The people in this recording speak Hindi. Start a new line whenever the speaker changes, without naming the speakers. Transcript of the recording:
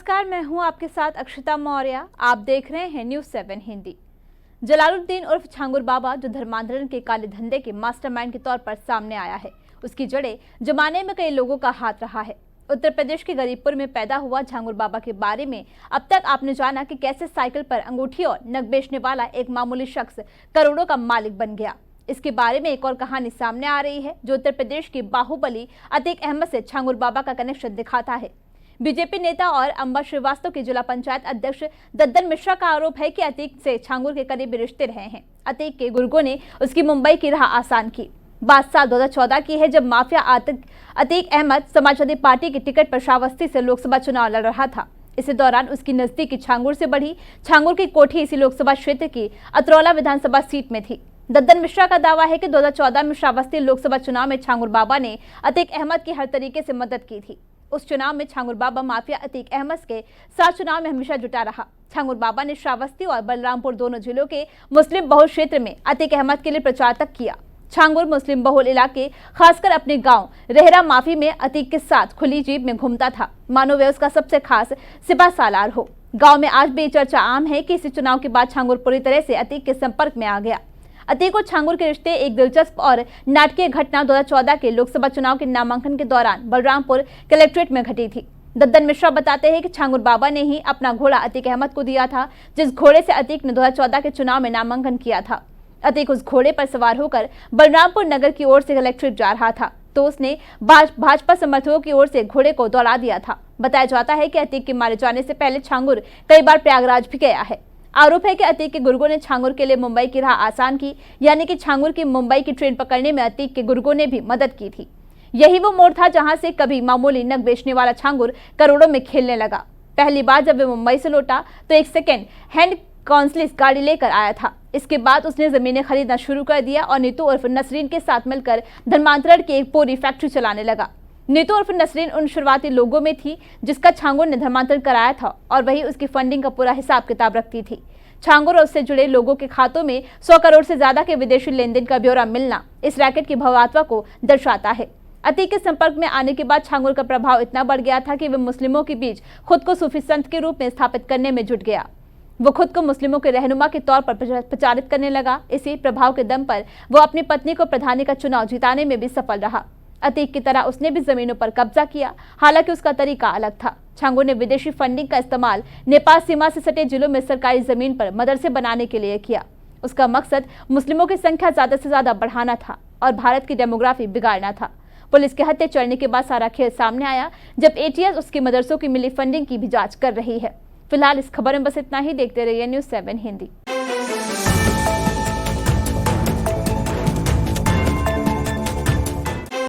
नमस्कार, मैं हूं आपके साथ अक्षता मौर्य। आप देख रहे हैं न्यूज़ 7 हिंदी। जलालुद्दीन उर्फ छांगुर बाबा, जो धर्मांतरण के काले धंधे के मास्टरमाइंड के तौर पर सामने आया है, उसकी जड़ें जमाने में कई लोगों का हाथ रहा है। उत्तर प्रदेश के गरीबपुर में पैदा हुआ छांगुर बाबा के बारे में अब तक आपने जाना कि कैसे साइकिल पर अंगूठी और नग बेचने वाला एक मामूली शख्स करोड़ों का मालिक बन गया। इसके बारे में एक और कहानी सामने आ रही है, जो उत्तर प्रदेश के बाहुबली अतीक अहमद से छांगुर बाबा का कनेक्शन दिखाता है। बीजेपी नेता और अंबा श्रीवास्तव के जिला पंचायत अध्यक्ष दद्दन मिश्रा का आरोप है कि अतीक से छांगुर के करीबी रिश्ते रहे हैं। अतीक के गुर्गों ने उसकी मुंबई की राह आसान की। बात साल 2014 की है, जब माफिया अतीक अहमद समाजवादी पार्टी की टिकट पर श्रावस्ती से लोकसभा चुनाव लड़ रहा था। इसी दौरान उसकी नजदीकी छांगुर से बढ़ी। छांगुर की कोठी इसी लोकसभा क्षेत्र की अतरौला विधानसभा सीट में थी। दद्दन मिश्रा का दावा है कि 2014 में श्रावस्ती लोकसभा चुनाव में छांगुर बाबा ने अतीक अहमद की हर तरीके से मदद की थी। उस चुनाव में छांगुर बाबा माफिया अतीक अहमद के साथ चुनाव में हमेशा जुटा रहा। छांगुर बाबा ने श्रावस्ती और बलरामपुर दोनों जिलों के मुस्लिम बहुल क्षेत्र में अतीक अहमद के लिए प्रचार तक किया। छांगुर मुस्लिम बहुल इलाके, खासकर अपने गांव रेहरा माफी में अतीक के साथ खुली जीप में घूमता था, मानो वे उसका सबसे खास सिपा सालार हो। गाँव में आज भी चर्चा आम है कि इसी चुनाव के बाद छांगुर पूरी तरह से अतीक के संपर्क में आ गया। अतीक और छांगुर के रिश्ते एक दिलचस्प और नाटकीय घटना 2014 के लोकसभा चुनाव के नामांकन के दौरान बलरामपुर कलेक्ट्रेट में घटी थी। दद्दन मिश्रा बताते हैं कि छांगुर बाबा ने ही अपना घोड़ा अतीक अहमद को दिया था, जिस घोड़े से अतीक ने 2014 के चुनाव में नामांकन किया था। अतीक उस घोड़े पर सवार होकर बलरामपुर नगर की ओर से कलेक्ट्रेट जा रहा था, तो उसने भाजपा समर्थकों की ओर से घोड़े को दौड़ा दिया था। बताया जाता है कि अतीक के मारे जाने से पहले छांगुर कई बार प्रयागराज भी गया है। आरोप है कि अतीक के गुर्गों ने छांगुर के लिए मुंबई की राह आसान की, यानी कि छांगुर की मुंबई की ट्रेन पकड़ने में अतीक के गुर्गों ने भी मदद की थी। यही वो मोड़ था जहां से कभी मामूली नग बेचने वाला छांगुर करोड़ों में खेलने लगा। पहली बार जब वे मुंबई से लौटा तो एक सेकेंड हैंड कॉन्सलिस गाड़ी लेकर आया था। इसके बाद उसने जमीनें खरीदना शुरू कर दिया और नीतू उर्फ नसरीन के साथ मिलकर धर्मांतरण की एक पूरी फैक्ट्री चलाने लगा। नीतू उर्फ नसरीन उन शुरुआती लोगों में थी जिसका छांगुर ने धर्मांतरण कराया था, और वही उसकी फंडिंग का पूरा हिसाब किताब रखती थी। छांगुर और उससे जुड़े लोगों के खातों में 100 करोड़ से ज्यादा के विदेशी लेन देन का ब्यौरा मिलना इस रैकेट की भव्यता को दर्शाता है। अतीक के संपर्क में आने के बाद छांगुर का प्रभाव इतना बढ़ गया था कि वह मुस्लिमों के बीच खुद को सूफी संत के रूप में स्थापित करने में जुट गया। वो खुद को मुस्लिमों के रहनुमा के तौर पर प्रचारित करने लगा। इसी प्रभाव के दम पर वो अपनी पत्नी को प्रधानी का चुनाव जिताने में भी सफल रहा। अतीक की तरह उसने भी जमीनों पर कब्जा किया, हालांकि उसका तरीका अलग था। छांगुर ने विदेशी फंडिंग का इस्तेमाल नेपाल सीमा से सटे जिलों में सरकारी जमीन पर मदरसे बनाने के लिए किया। उसका मकसद मुस्लिमों की संख्या ज्यादा से ज्यादा बढ़ाना था और भारत की डेमोग्राफी बिगाड़ना था। पुलिस के हत्थे चढ़ने के बाद सारा खेल सामने आया, जब एटीएस उसके मदरसों की मिली फंडिंग की भी जांच कर रही है। फिलहाल इस खबर में बस इतना ही। देखते रहिए न्यूज़ 7 हिंदी।